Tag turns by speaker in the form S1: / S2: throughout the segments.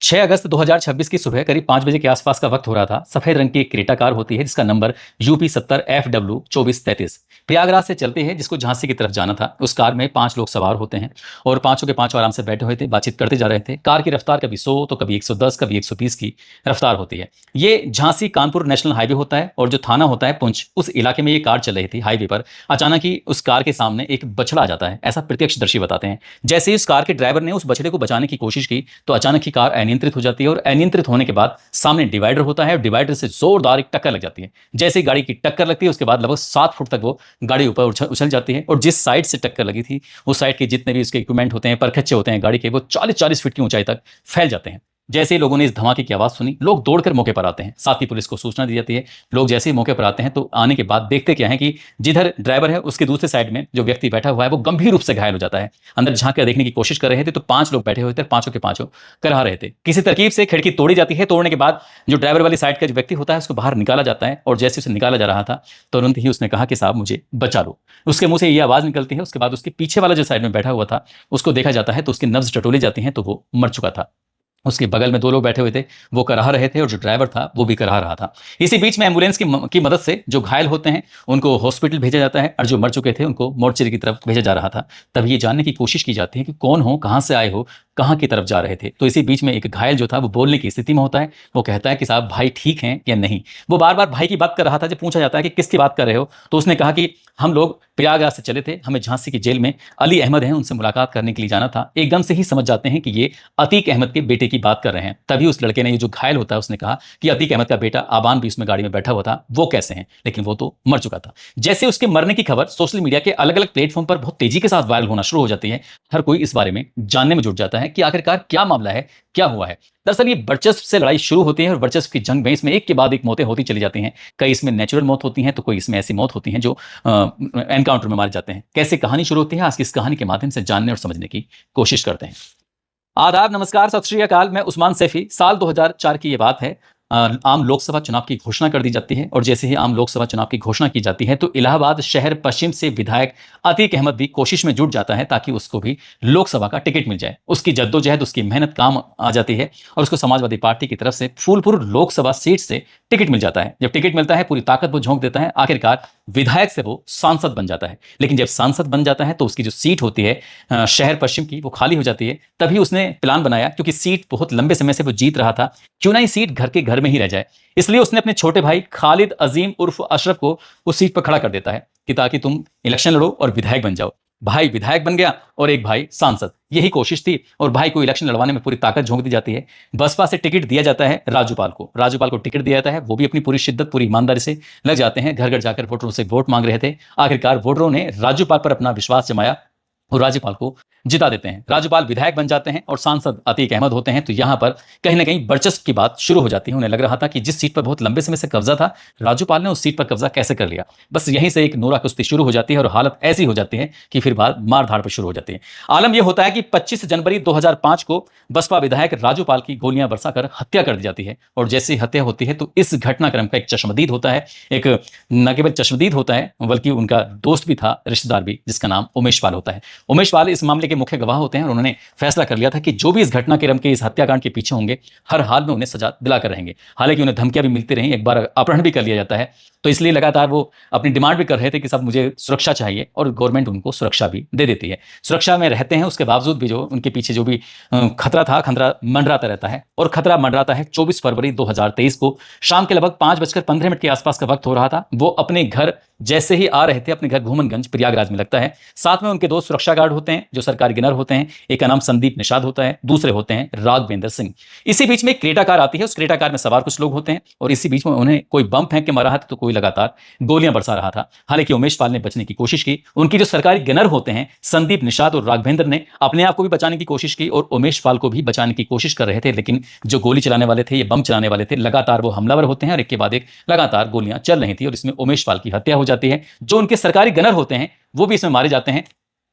S1: 6 अगस्त 2026 की सुबह करीब 5 बजे के आसपास का वक्त हो रहा था। सफेद रंग की एक क्रेटा कार होती है जिसका नंबर यूपी 70FW 2433 प्रयागराज से चलती है, जिसको झांसी की तरफ जाना था। उस कार में 5 लोग सवार होते हैं और पांचों के पांचों आराम से बैठे हुए थे, बातचीत करते जा रहे थे। कार की रफ्तार कभी 100 तो कभी 110 कभी 120 की रफ्तार होती है। ये झांसी कानपुर नेशनल हाईवे होता है और जो थाना होता है पुंछ, उस इलाके में ये कार चल रही थी हाईवे पर। अचानक ही उस कार के सामने एक बछड़ा आ जाता है, ऐसा प्रत्यक्षदर्शी बताते हैं। जैसे ही उस कार के ड्राइवर ने उस बछड़े को बचाने की कोशिश की तो अचानक ही कार अनियंत्रित हो जाती है और अनियंत्रित होने के बाद सामने डिवाइडर होता है और डिवाइडर से जोरदार एक टक्कर लग जाती है। जैसे ही गाड़ी की टक्कर लगती है उसके बाद लगभग 7 फुट तक वो गाड़ी ऊपर उछल जाती है और जिस साइड से टक्कर लगी थी उस साइड के जितने भी उसके इक्विपमेंट होते हैं, परखच्चे होते हैं गाड़ी के, वो 40-40 फीट की ऊंचाई तक फैल जाते हैं। जैसे ही लोगों ने इस धमाके की आवाज सुनी, लोग दौड़कर मौके पर आते हैं। साथ ही पुलिस को सूचना दी जाती है। लोग जैसे ही मौके पर आते हैं तो आने के बाद देखते क्या है कि जिधर ड्राइवर है उसके दूसरे साइड में जो व्यक्ति बैठा हुआ है वो गंभीर रूप से घायल हो जाता है। अंदर झांक कर देखने की कोशिश कर रहे थे तो 5 लोग बैठे हुए थे, पांचों के पांचों कराह रहे थे। किसी तरकीब से खिड़की तोड़ी जाती है। तोड़ने के बाद जो ड्राइवर वाली साइड का जो व्यक्ति होता है उसको बाहर निकाला जाता है और जैसे उसे निकाला जा रहा था तुरंत ही उसने कहा कि साहब मुझे बचा लो। उसके मुंह से ये आवाज निकलती है। उसके बाद उसके पीछे वाला जो साइड में बैठा हुआ था उसको देखा जाता है तो उसकी नब्ज टटोली जाती है तो वो मर चुका था। उसके बगल में 2 लोग बैठे हुए थे, वो कराह रहे थे और जो ड्राइवर था वो भी कराह रहा था। इसी बीच में एम्बुलेंस की मदद से जो घायल होते हैं उनको हॉस्पिटल भेजा जाता है और जो मर चुके थे उनको मोर्चरी की तरफ भेजा जा रहा था। तब ये जानने की कोशिश की जाती है कि कौन हो, कहाँ से आए हो, कहाँ की तरफ जा रहे थे। तो इसी बीच में एक घायल जो था वो बोलने की स्थिति में होता है। वो कहता है कि साहब भाई ठीक हैं या नहीं। वो बार बार भाई की बात कर रहा था। जब पूछा जाता है कि किसकी बात कर रहे हो तो उसने कहा कि हम लोग प्रयागराज से चले थे, हमें झांसी की जेल में अली अहमद हैं उनसे मुलाकात करने के लिए जाना था। एकदम से ही समझ जाते हैं कि ये अतीक अहमद के बेटे की बात कर रहे हैं। तभी उस लड़के ने, ये जो घायल होता है, उसने कहा कि अतीक अहमद का बेटा आबान भी उसमें गाड़ी में बैठा हुआ था, वो कैसे हैं, लेकिन वो तो मर चुका था। जैसे उसके मरने की खबर सोशल मीडिया के अलग अलग प्लेटफॉर्म पर बहुत तेजी के साथ वायरल होना शुरू हो जाती है, हर कोई इस बारे में जानने में जुट जाता है कि आखिरकार क्या मामला है, क्या हुआ है। दरअसल ये वर्चस्व से लड़ाई शुरू होती है और वर्चस्व की जंग में इसमें एक के बाद एक मौतें होती चली जाती हैं। कई इसमें नेचुरल मौत होती हैं तो कोई इसमें ऐसी मौत होती हैं जो एनकाउंटर में मारे जाते हैं। कैसे कहानी शुरू होती है, आज की इस कहानी के माध्यम से जानने और समझने की कोशिश करते हैं। आदाब, नमस्कार, सत श्री अकाल। मैं उस्मान सैफी। साल 2004 की ये बात है। आम लोकसभा चुनाव की घोषणा कर दी जाती है और जैसे ही आम लोकसभा चुनाव की घोषणा की जाती है तो इलाहाबाद शहर पश्चिम से विधायक अतीक अहमद भी कोशिश में जुट जाता है ताकि उसको भी लोकसभा का टिकट मिल जाए। उसकी जद्दोजहद, उसकी मेहनत काम आ जाती है और उसको समाजवादी पार्टी की तरफ से फूलपुर लोकसभा सीट से टिकट मिल जाता है। जब टिकट मिलता है पूरी ताकत वो झोंक देता है। आखिरकार विधायक से वो सांसद बन जाता है। लेकिन जब सांसद बन जाता है तो उसकी जो सीट होती है शहर पश्चिम की, वो खाली हो जाती है। तभी उसने प्लान बनाया, क्योंकि सीट बहुत लंबे समय से वो जीत रहा था, क्यों ना ये सीट घर के घर में ही रह जाए। इसलिए उसने अपने छोटे भाई खालिद अजीम उर्फ अशरफ को उस सीट पर खड़ा कर देता है कि ताकि तुम इलेक्शन लड़ो और विधायक बन जाओ। भाई विधायक बन गया और एक भाई सांसद, यही कोशिश थी। और भाई को इलेक्शन लड़वाने में पूरी ताकत झोंक दी जाती है। बसपा से टिकट दिया जाता है राजूपाल को। राजूपाल को टिकट दिया जाता है। वो भी अपनी पूरी शिद्दत, पूरी ईमानदारी से लग जाते हैं। घर घर जाकर वोटरों से वोट मांग रहे थे। आखिरकार वोटरों ने राजूपाल पर अपना विश्वास जमाया और राज्यपाल को जिता देते हैं। राज्यपाल विधायक बन जाते हैं और सांसद अतीक अहमद होते हैं। तो यहां पर कहीं ना कहीं वर्चस्व की बात शुरू हो जाती है। उन्हें लग रहा था कि जिस सीट पर बहुत लंबे समय से कब्जा था, राज्यपाल ने उस सीट पर कब्जा कैसे कर लिया। बस यहीं से एक नोरा कुश्ती शुरू हो जाती है और हालत ऐसी हो जाती है कि फिर बाद मारधाड़ पर शुरू हो जाती है। आलम यह होता है कि 25 जनवरी 2005 को बसपा विधायक राज्यपाल की गोलियां बरसाकर हत्या कर दी जाती है। और जैसे हत्या होती है तो इस घटनाक्रम का एक चश्मदीद होता है। एक न केवल चश्मदीद होता है बल्कि उनका दोस्त भी था, रिश्तेदार भी, जिसका नाम उमेश पाल होता है। उमेश पाल इस मामले के मुख्य गवाह होते हैं और उन्होंने फैसला कर लिया था कि जो भी इस घटनाक्रम के, इस हत्याकांड के पीछे होंगे, हर हाल में उन्हें सजा दिलाकर रहेंगे। हालांकि उन्हें धमकियां भी मिलती रही, एक बार अपहरण भी कर लिया जाता है। तो इसलिए लगातार वो अपनी डिमांड भी कर रहे थे कि सब मुझे सुरक्षा चाहिए और गवर्नमेंट उनको सुरक्षा भी दे देती है। सुरक्षा में रहते हैं, उसके बावजूद भी जो उनके पीछे जो भी खतरा था, खतरा मंडराता रहता है। और खतरा मंडराता है 24 फरवरी 2023 को शाम के लगभग 5:15 के आसपास का वक्त हो रहा था। वो अपने घर जैसे ही आ रहे थे, अपने घर घूमनगंज प्रयागराज में लगता है। साथ में उनके 2 सुरक्षा गार्ड होते हैं जो सरकारी गनर होते हैं। एक का नाम संदीप निषाद होता है, दूसरे होते हैं राघवेंद्र सिंह। इसी बीच में एक क्रेटा कार आती है। उस क्रेटा कार में सवार कुछ लोग होते हैं और इसी बीच में उन्हें कोई बम फेंक के मारा था तो कोई लगातार गोलियां बरसा रहा था। हालांकि उमेश पाल ने बचने की कोशिश की। उनकी जो सरकारी गनर होते हैं संदीप निषाद और राघवेंद्र ने अपने आप को भी बचाने की कोशिश की और उमेश पाल को भी बचाने की कोशिश कर रहे थे। लेकिन जो गोली चलाने वाले थे, ये बम चलाने वाले थे, लगातार वो हमलावर होते हैं और एक के बाद एक लगातार गोलियां चल रही थी और इसमें उमेश पाल की हत्या हो जाती है। जो उनके सरकारी गनर होते हैं वो भी इसमें मारे जाते हैं।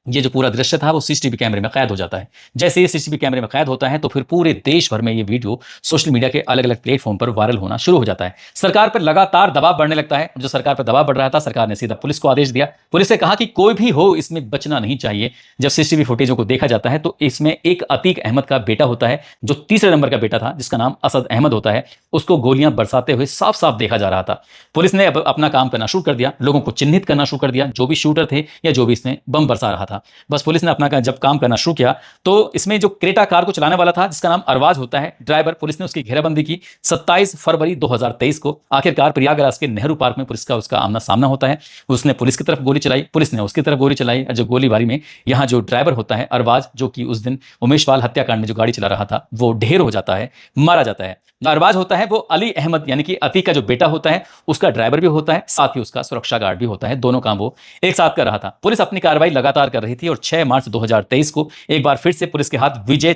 S1: ये जो पूरा दृश्य था वो सीसीटीवी कैमरे में कैद हो जाता है। जैसे ये सीसीटीवी कैमरे में कैद होता है तो फिर पूरे देश भर में ये वीडियो सोशल मीडिया के अलग अलग प्लेटफॉर्म पर वायरल होना शुरू हो जाता है। सरकार पर लगातार दबाव बढ़ने लगता है। जो सरकार पर दबाव बढ़ रहा था, सरकार ने सीधा पुलिस को आदेश दिया। पुलिस से कहा कि कोई भी हो इसमें बचना नहीं चाहिए। जब सीसीटीवी फुटेजों को देखा जाता है तो इसमें एक अतीक अहमद का बेटा होता है, जो तीसरे नंबर का बेटा था, जिसका नाम असद अहमद होता है। उसको गोलियां बरसाते हुए साफ साफ देखा जा रहा था। पुलिस ने अब अपना काम करना शुरू कर दिया, लोगों को चिन्हित करना शुरू कर दिया, जो भी शूटर थे या जो भी इसमें बम बरसा रहा था। बस पुलिस ने अपना जब काम करना शुरू किया तो इसमें जो क्रेटा कार को चलाने वाला था, जिसका नाम अरवाज होता है, ड्राइवर, पुलिस ने उसकी घेराबंदी की। 27 फरवरी 2023 को आखिरकार प्रयागराज के नेहरू पार्क में पुलिस का उसका आमना सामना होता है। उसने पुलिस की तरफ गोली चलाई, पुलिस ने उसकी तरफ गोली चलाई, और जो गोलीबारी में यहाँ जो ड्राइवर होता है अरवाज, जो कि उस दिन उमेश पाल हत्याकांड में जो गाड़ी चला रहा था, वो ढेर हो जाता है, मारा जाता है। अरबाज होता है वो अली अहमद यानी कि अतीक का जो बेटा होता है, उसका ड्राइवर भी होता है, साथ ही उसका सुरक्षा गार्ड भी होता है। दोनों काम वो एक साथ कर रहा था। पुलिस अपनी कार्रवाई लगातार कर रही थी और 6 मार्च 2023 को एक बार फिर से पुलिस के हाथ विजय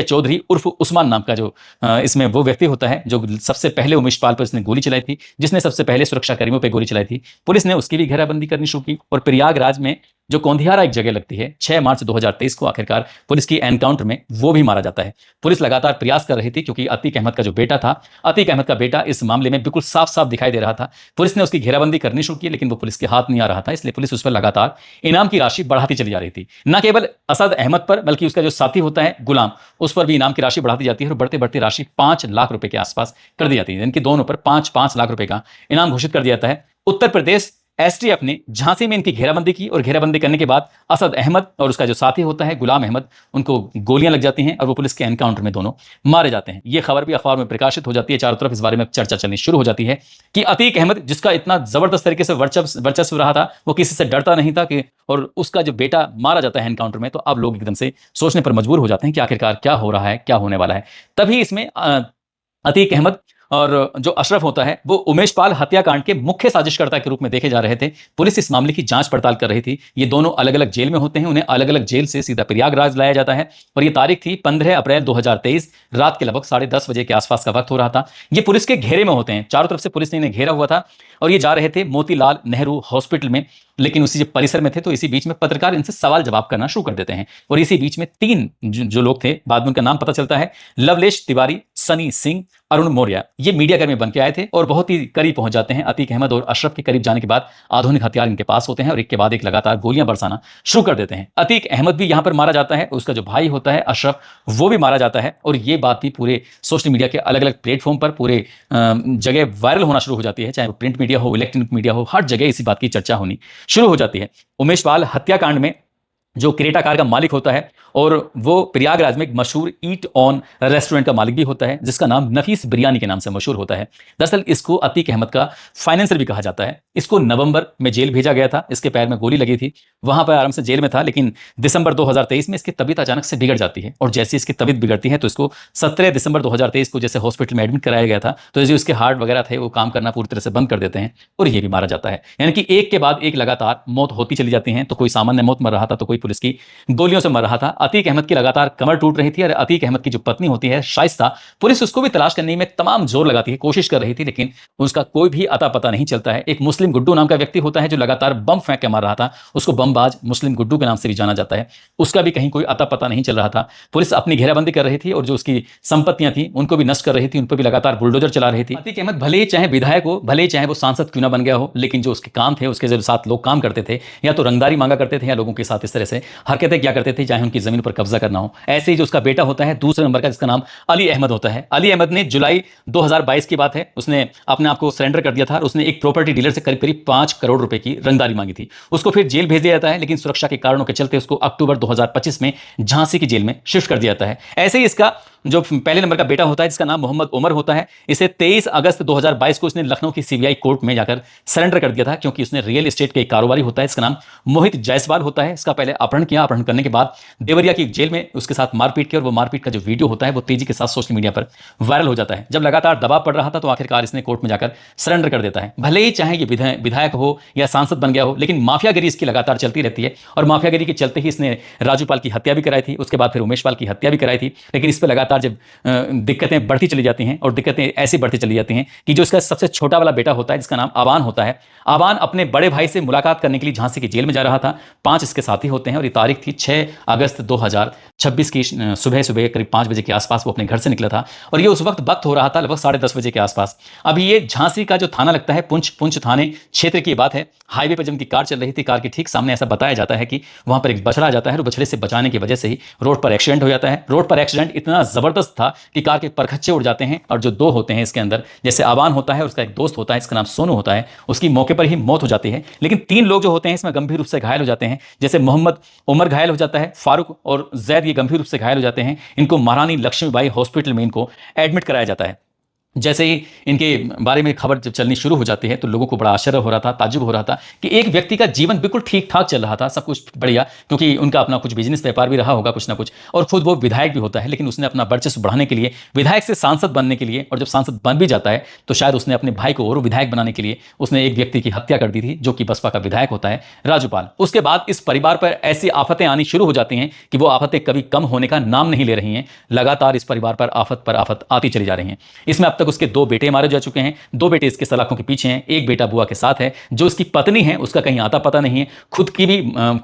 S1: चौधरी उर्फ उस्मान नाम का जो इसमें वो व्यक्ति होता है, जो सबसे पहले उमेश पाल पर इसने गोली चलाई थी, जिसने सबसे पहले सुरक्षा कर्मियों पर गोली चलाई थी। पुलिस ने उसकी भी घेराबंदी करनी शुरू की और प्रयागराज में जो कोंधियारा एक जगह लगती है, 6 मार्च 2023 को आखिरकार पुलिस की एनकाउंटर में वो भी मारा जाता है। पुलिस लगातार प्रयास कर रही थी क्योंकि अतीक अहमद का जो बेटा था, अतीक अहमद का बेटा इस मामले में बिल्कुल साफ साफ दिखाई दे रहा था। पुलिस ने उसकी घेराबंदी करनी शुरू की, लेकिन वो पुलिस के हाथ नहीं आ रहा था, इसलिए पुलिस उस पर लगातार इनाम की राशि बढ़ाती चली जा रही थी। न केवल असद अहमद पर, बल्कि उसका जो साथी होता है गुलाम, उस पर भी इनाम की राशि बढ़ाती जाती है और बढ़ते बढ़ते राशि 5 लाख रुपए के आसपास कर दी जाती है। इनकी दोनों पर 5-5 लाख रुपए का इनाम घोषित कर दिया जाता है। उत्तर प्रदेश एसटीएफ ने झांसी में इनकी घेराबंदी की और घेराबंदी करने के बाद असद अहमद और उसका जो साथी होता है गुलाम अहमद, उनको गोलियां लग जाती हैं और वो पुलिस के एनकाउंटर में दोनों मारे जाते हैं। ये खबर भी अखबार में प्रकाशित हो जाती है, चारों तरफ इस बारे में चर्चा चलनी शुरू हो जाती है कि अतीक अहमद, जिसका इतना जबरदस्त तरीके से वर्चस्व रहा था, वो किसी से डरता नहीं था कि, और उसका जो बेटा मारा जाता है एनकाउंटर में, तो अब लोग एकदम से सोचने पर मजबूर हो जाते हैं कि आखिरकार क्या हो रहा है, क्या होने वाला है। तभी इसमें अतीक अहमद और जो अशरफ होता है वो उमेश पाल हत्याकांड के मुख्य साजिशकर्ता के रूप में देखे जा रहे थे। पुलिस इस मामले की जांच पड़ताल कर रही थी। ये दोनों अलग अलग जेल में होते हैं, उन्हें अलग अलग जेल से सीधा प्रयागराज लाया जाता है और ये तारीख थी 15 अप्रैल 2023, रात के लगभग 10:30 बजे के आसपास का वक्त हो रहा था। ये पुलिस के घेरे में होते हैं, चारों तरफ से पुलिस ने इन्हें घेरा हुआ था और ये जा रहे थे मोतीलाल नेहरू हॉस्पिटल में। लेकिन उसी जब परिसर में थे तो इसी बीच में पत्रकार इनसे सवाल जवाब करना शुरू कर देते हैं और इसी बीच में 3 जो लोग थे, बाद में उनका नाम पता चलता है, लवलेश तिवारी, सनी सिंह, अरुण मौर्य, ये मीडिया कर्मी बन के आए थे और बहुत ही करीब पहुंच जाते हैं। अतीक अहमद और अशरफ के करीब जाने के बाद आधुनिक हथियार इनके पास होते हैं और एक के बाद एक लगातार गोलियां बरसाना शुरू कर देते हैं। अतीक अहमद भी यहां पर मारा जाता है, उसका जो भाई होता है अशरफ, वो भी मारा जाता है और ये बात भी पूरे सोशल मीडिया के अलग अलग प्लेटफॉर्म पर पूरे जगह वायरल होना शुरू हो जाती है, चाहे वो प्रिंट मीडिया हो, इलेक्ट्रॉनिक मीडिया हो, हर जगह इसी बात की चर्चा होनी शुरू हो जाती है। उमेश पाल हत्याकांड में जो क्रेटा कार का मालिक होता है और वो प्रयागराज में एक मशहूर ईट ऑन रेस्टोरेंट का मालिक भी होता है, जिसका नाम नफीस बिरयानी के नाम से मशहूर होता है। दरअसल इसको अतीक अहमद का फाइनेंसर भी कहा जाता है। इसको नवंबर में जेल भेजा गया था, इसके पैर में गोली लगी थी, वहां पर आराम से जेल में था। लेकिन दिसंबर 2023 में इसकी तबीयत अचानक से बिगड़ जाती है और जैसे इसकी तबीयत बिगड़ती है तो इसको 17 दिसंबर 2023 को जैसे हॉस्पिटल में एडमिट कराया गया था, तो जो उसके हार्ट वगैरह थे वो काम करना पूरी तरह से बंद कर देते हैं और ये भी मारा जाता है। यानी कि एक के बाद एक लगातार मौत होती चली जाती है। तो कोई सामान्य मौत मर रहा था तो कोई पुलिस की गोलियों से मर रहा था। अतीक अहमद की लगातार कमर टूट रही थी और अतीक अहमद की जो पत्नी होती है शाइस्ता, पुलिस उसको भी तलाश करने में तमाम जोर लगाती है, कोशिश कर रही थी, लेकिन उसका कोई भी अता पता नहीं चलता है। एक मुस्लिम गुड्डू नाम का व्यक्ति होता है जो लगातार बम फेंक के मार रहा था, उसको बमबाज मुस्लिम गुड्डू के नाम से भी जाना जाता है, उसका भी कहीं कोई अता पता नहीं चल रहा था। पुलिस अपनी घेराबंदी कर रही थी और जो उसकी संपत्तियां थी उनको भी नष्ट कर रही थी, उन पर भी लगातार बुलडोजर चला रही थी। अतीक अहमद भले ही चाहे विधायक हो, भले ही चाहे वो सांसद क्यों ना बन गया हो, लेकिन जो उसके काम थे, उसके जब साथ लोग काम करते थे, या तो रंगदारी मांगा करते थे या लोगों के साथ इस तरह से हरकतें क्या करते थे, चाहे उनकी जमीन पर कब्जा करना हो। ऐसे ही जो उसका बेटा होता है दूसरे नंबर का, जिसका नाम अली अहमद होता है, अली अहमद ने जुलाई 2022 की बात है, उसने अपने आप को सरेंडर कर दिया था और उसने एक प्रॉपर्टी डीलर से करीब करीब 5 करोड़ रुपए की रंगदारी मांगी थी। उसको फिर जेल भेज दिया जाता है, लेकिन सुरक्षा के कारणों के चलते उसको अक्टूबर 2025 में झांसी की जेल में शिफ्ट कर दिया जाता है। ऐसे ही इसका जो पहले नंबर का बेटा होता है, जिसका नाम मोहम्मद उमर होता है, इसे 23 अगस्त 2022 को इसने लखनऊ की सीबीआई कोर्ट में जाकर सरेंडर कर दिया था, क्योंकि उसने रियल एस्टेट के कारोबारी होता है, इसका नाम मोहित जायसवाल होता है। इसका पहले अपहरण किया, अपहरण करने के बाद देवरिया की जेल में उसके साथ मारपीट की और वो मारपीट का जो वीडियो होता है वो तेजी के साथ सोशल मीडिया पर वायरल हो जाता है। जब लगातार दबाव पड़ रहा था तो आखिरकार इसने कोर्ट में जाकर सरेंडर कर देता है। भले ही चाहे ये विधायक हो या सांसद बन गया हो, लेकिन माफियागिरी इसकी लगातार चलती रहती है और माफियागिरी के चलते ही इसने राजू पाल की हत्या भी कराई थी, उसके बाद फिर उमेश पाल की हत्या भी कराई थी, लेकिन इस पर लगातार लगातार जब दिक्कतें बढ़ती चली जाती हैं और दिक्कतें ऐसी बढ़ती चली जाती हैं कि जो इसका सबसे छोटा वाला बेटा होता है जिसका नाम आवान होता है, आवान अपने बड़े भाई से मुलाकात करने के लिए झांसी की जेल में जा रहा था। 5 इसके साथी होते हैं और ये तारीख थी 6 अगस्त 2026 की सुबह सुबह करीब 5 बजे के आसपास वो अपने घर से निकला था और ये उस वक्त हो रहा था लगभग 10:30 बजे के आसपास। अभी ये झांसी का जो थाना लगता है पुंछ थाने क्षेत्र की बात है। हाईवे पर जब उनकी कार चल रही थी, कार के ठीक सामने ऐसा बताया जाता है कि वहां पर एक बछड़ा आ जाता है और बछड़े से बचाने की वजह से ही रोड पर एक्सीडेंट हो जाता है। रोड पर एक्सीडेंट इतना जबरदस्त था कि कार के परखच्चे उड़ जाते हैं और जो 2 होते हैं इसके अंदर, जैसे आवान होता है, उसका एक दोस्त होता है इसका नाम सोनू होता है, उसकी मौके पर ही मौत हो जाती है। लेकिन 3 लोग जो होते हैं इसमें गंभीर रूप से घायल हो जाते हैं। जैसे मोहम्मद उमर घायल हो जाता है, फारूक और जैद ये गंभीर रूप से घायल हो जाते हैं। इनको महारानी लक्ष्मीबाई हॉस्पिटल में इनको एडमिट कराया जाता है। जैसे ही इनके बारे में खबर जब चलनी शुरू हो जाती है तो लोगों को बड़ा आश्चर्य हो रहा था, ताज्जुब हो रहा था कि एक व्यक्ति का जीवन बिल्कुल ठीक ठाक चल रहा था, सब कुछ बढ़िया, क्योंकि उनका अपना कुछ बिजनेस व्यापार भी रहा होगा कुछ ना कुछ, और खुद वो विधायक भी होता है। लेकिन उसने अपना वर्चस्व बढ़ाने के लिए, विधायक से सांसद बनने के लिए, और जब सांसद बन भी जाता है तो शायद उसने अपने भाई को और विधायक बनाने के लिए उसने एक व्यक्ति की हत्या कर दी थी जो कि बसपा का विधायक होता है, राजूपाल। उसके बाद इस परिवार पर ऐसी आफतें आनी शुरू हो जाती हैं कि वो आफतें कभी कम होने का नाम नहीं ले रही हैं। लगातार इस परिवार पर आफत आती चली जा रही हैं। इसमें अब तक उसके 2 बेटे मारे जा चुके हैं। 2 बेटे इसके सलाखों के पीछे हैं, एक बेटा बुआ के साथ है। जो इसकी पत्नी है उसका कहीं आता पता नहीं है, खुद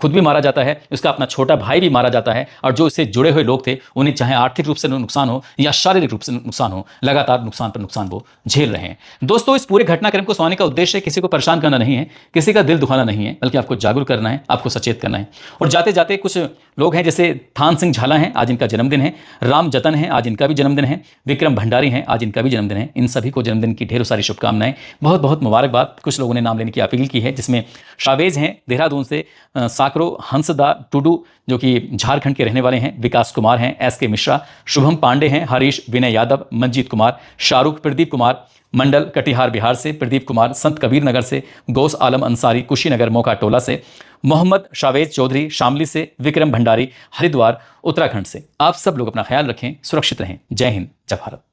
S1: भी मारा जाता है, उसका अपना छोटा भाई भी मारा जाता है। और जो इससे जुड़े हुए लोग थे उन्हें चाहे आर्थिक रूप से नुकसान हो या शारीरिक रूप से नुकसान हो, लगातार नुकसान पर नुकसान वो झेल रहे हैं। दोस्तों, इस पूरे घटनाक्रम को सुनाने का उद्देश्य किसी को परेशान करना नहीं है, किसी का दिल दुखाना नहीं है, बल्कि आपको जागरूक करना है, आपको सचेत करना है। और जाते जाते कुछ लोग हैं जैसे थान सिंह झाला हैं, आज इनका जन्मदिन है, राम जतन है, आज इनका भी जन्मदिन है, विक्रम भंडारी हैं, आज इनका भी जन्मदिन है। इन सभी को जन्मदिन की ढेरों सारी शुभकामनाएं, बहुत बहुत मुबारकबाद। कुछ लोगों ने नाम लेने की अपील की है, जिसमें शावेज हैं देहरादून से, साकरो हंसदा टुडू जो कि झारखंड के रहने वाले हैं, विकास कुमार हैं, SK मिश्रा, शुभम पांडे हैं, हरीश, विनय यादव, मंजीत कुमार, शाहरुख, प्रदीप कुमार मंडल कटिहार बिहार से, प्रदीप कुमार संत कबीर नगर से, गौस आलम अंसारी कुशीनगर मौका टोला से, मोहम्मद शावेज चौधरी शामली से, विक्रम भंडारी हरिद्वार उत्तराखंड से। आप सब लोग अपना ख्याल रखें, सुरक्षित रहें। जय हिंद, जय भारत।